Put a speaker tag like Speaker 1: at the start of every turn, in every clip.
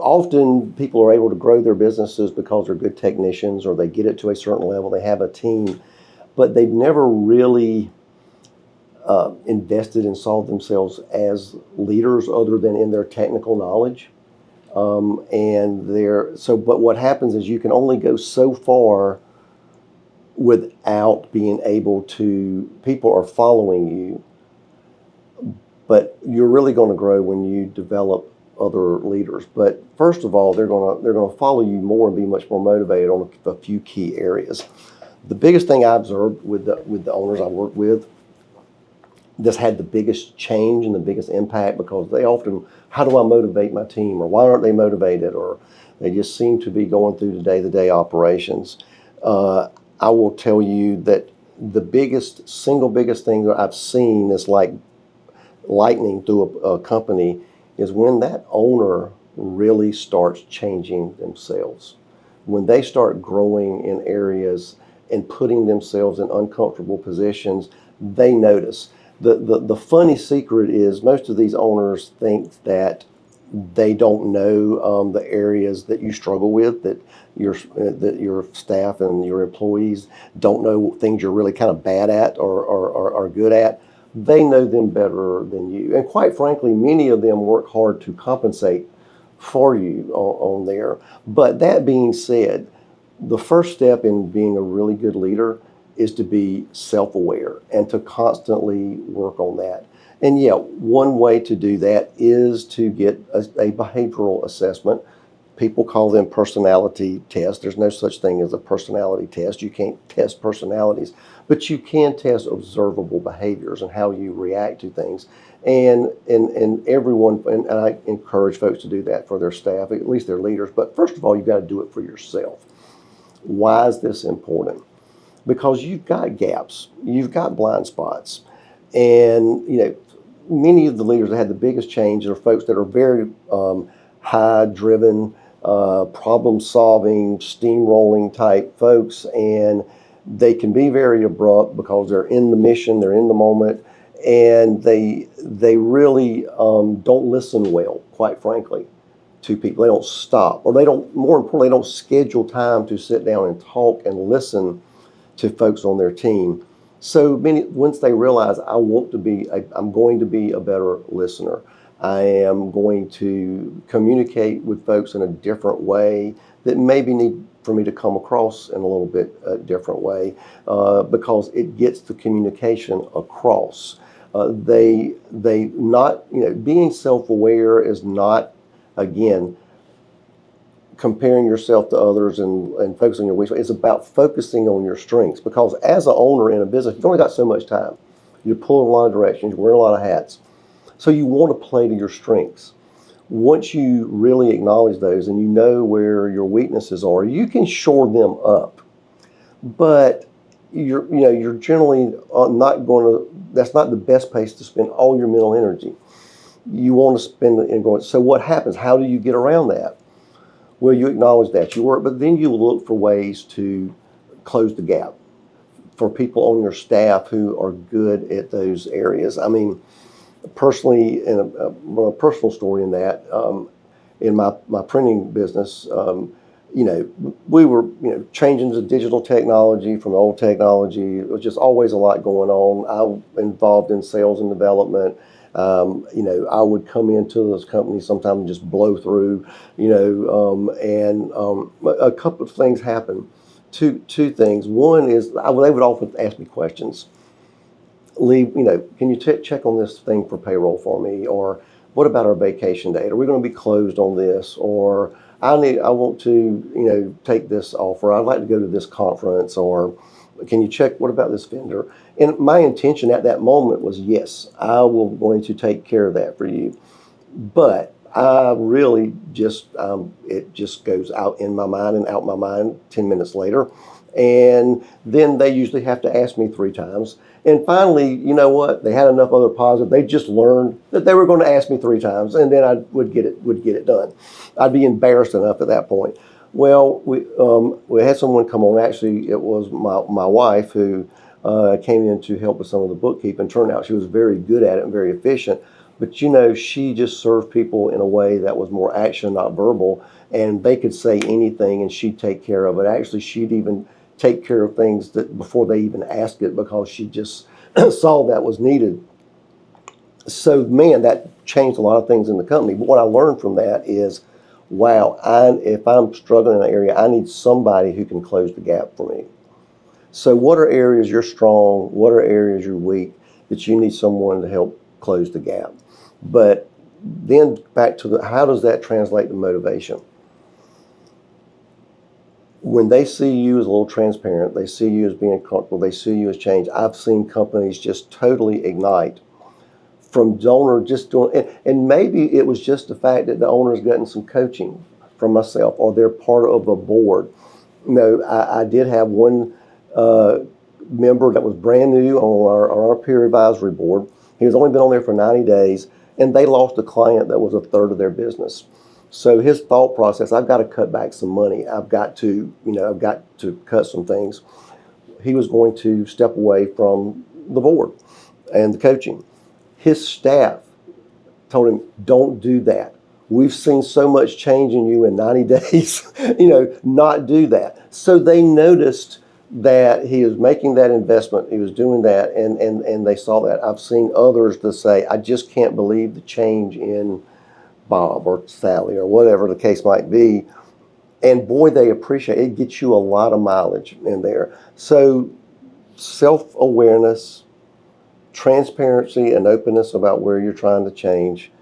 Speaker 1: often people are able to grow their businesses because they're good technicians or they get it to a certain level, they have a team, but they've never really invested and saw themselves as leaders other than in their technical knowledge. But what happens is you can only go so far without being able to, people are following you, but you're really going to grow when you develop other leaders. But first of all, they're going to follow you more and be much more motivated on a few key areas. The biggest thing I observed with the owners I work with, this had the biggest change and the biggest impact, because they often, how do I motivate my team, or why aren't they motivated, or they just seem to be going through the day-to-day operations. I will tell you that the single biggest thing that I've seen is like lightning through a company is when that owner really starts changing themselves. When they start growing in areas and putting themselves in uncomfortable positions, they notice. The funny secret is most of these owners think that they don't know the areas that you struggle with, that your staff and your employees don't know things you're really kind of bad at or are good at. They know them better than you. And quite frankly, many of them work hard to compensate for you on there. But that being said, the first step in being a really good leader is to be self-aware and to constantly work on that. And yeah, one way to do that is to get a behavioral assessment. People call them personality tests. There's no such thing as a personality test. You can't test personalities, but you can test observable behaviors and how you react to things. And everyone, and I encourage folks to do that for their staff, at least their leaders. But first of all, you've got to do it for yourself. Why is this important? Because you've got gaps, you've got blind spots. And, many of the leaders that had the biggest change are folks that are very high-driven, problem-solving, steamrolling type folks, and they can be very abrupt because they're in the mission, they're in the moment, and they really don't listen well, quite frankly, to people. They don't stop, or more importantly, they don't schedule time to sit down and talk and listen to folks on their team. So once they realize I'm going to be a better listener, I am going to communicate with folks in a different way that maybe need for me to come across in a little bit different way, because it gets the communication across. Being self-aware is not, again, comparing yourself to others and focusing on your weakness. It's about focusing on your strengths, because as an owner in a business, you've only got so much time. You're pulling a lot of directions, you're wearing a lot of hats. So you want to play to your strengths. Once you really acknowledge those and you know where your weaknesses are, you can shore them up. But you're generally not going to, that's not the best place to spend all your mental energy. You want to spend it in going, so what happens? How do you get around that? Well, you acknowledge that you work, but then you look for ways to close the gap for people on your staff who are good at those areas. I mean, personally, in a personal story in that, in my printing business, we were changing to digital technology from old technology. It was just always a lot going on. I was involved in sales and development. I would come into those companies sometimes and just blow through, a couple of things happen. Two things. One is they would often ask me questions. Lee, can you check on this thing for payroll for me? Or what about our vacation date? Are we going to be closed on this? Or I want to, take this off, or I'd like to go to this conference, or can you check, what about this vendor? And my intention at that moment was, yes, I will going to take care of that for you. But I really just, it just goes out in my mind and out my mind 10 minutes later. And then they usually have to ask me 3 times. And finally, you know what? They had enough other positive. They just learned that they were going to ask me 3 times, and then I would get it done. I'd be embarrassed enough at that point. Well, we had someone come on. Actually, it was my wife who came in to help with some of the bookkeeping. Turned out she was very good at it and very efficient. But you know, she just served people in a way that was more action, not verbal, and they could say anything and she'd take care of it. Actually, she'd even take care of things that before they even asked it because she just saw that was needed. So, man, that changed a lot of things in the company. But what I learned from that is, wow, if I'm struggling in an area, I need somebody who can close the gap for me. So what are areas you're strong? What are areas you're weak that you need someone to help close the gap? But then back to how does that translate to motivation? When they see you as a little transparent, they see you as being comfortable, they see you as change. I've seen companies just totally ignite from donor just doing, and maybe it was just the fact that the owner's gotten some coaching from myself or they're part of a board. You know, I did have one member that was brand new on our peer advisory board. He has only been on there for 90 days, and they lost a client that was a third of their business. So his thought process, I've got to cut back some money. I've got to cut some things. He was going to step away from the board and the coaching. His staff told him, don't do that. We've seen so much change in you in 90 days, not do that. So they noticed that he was making that investment, he was doing that, and they saw that. I've seen others that say, I just can't believe the change in Bob or Sally or whatever the case might be. And boy, they appreciate it. It gets you a lot of mileage in there. So self-awareness, transparency and openness about where you're trying to change,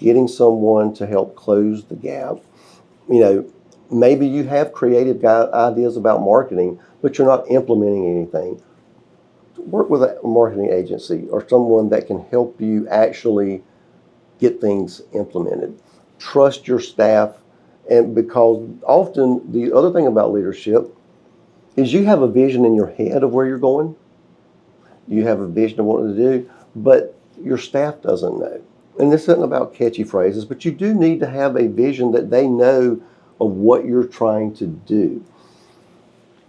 Speaker 1: getting someone to help close the gap. Maybe you have creative ideas about marketing, but you're not implementing anything. Work with a marketing agency or someone that can help you actually get things implemented. Trust your staff, and because often the other thing about leadership is you have a vision in your head of where you're going. You have a vision of what to do, but your staff doesn't know. And this isn't about catchy phrases, but you do need to have a vision that they know of what you're trying to do.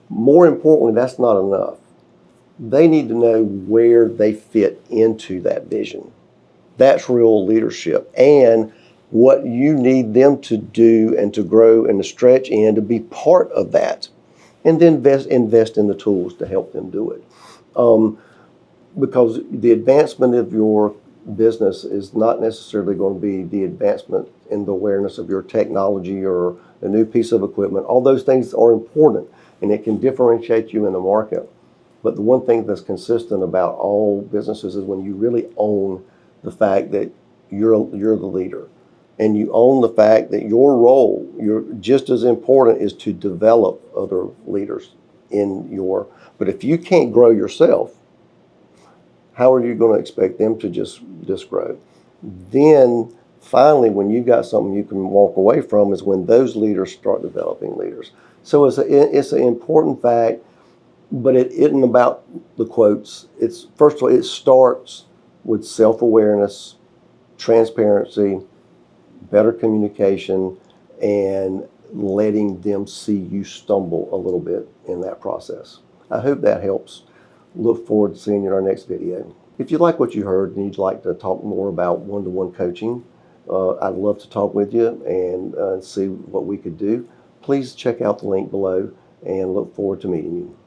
Speaker 1: More importantly, that's not enough. They need to know where they fit into that vision. That's real leadership. And what you need them to do and to grow and to stretch in to be part of that. And then invest in the tools to help them do it. Because the advancement of your business is not necessarily going to be the advancement in the awareness of your technology or a new piece of equipment. All those things are important and it can differentiate you in the market. But the one thing that's consistent about all businesses is when you really own the fact that you're the leader, and you own the fact that your role, you're just as important, is to develop other leaders but if you can't grow yourself, how are you going to expect them to just grow? Then finally, when you've got something you can walk away from, is when those leaders start developing leaders. So it's an important fact, but it isn't about the quotes. It's, first of all, it starts with self-awareness, transparency, better communication, and letting them see you stumble a little bit in that process. I hope that helps. Look forward to seeing you in our next video. If you like what you heard and you'd like to talk more about one-to-one coaching, I'd love to talk with you and see what we could do. Please check out the link below and look forward to meeting you.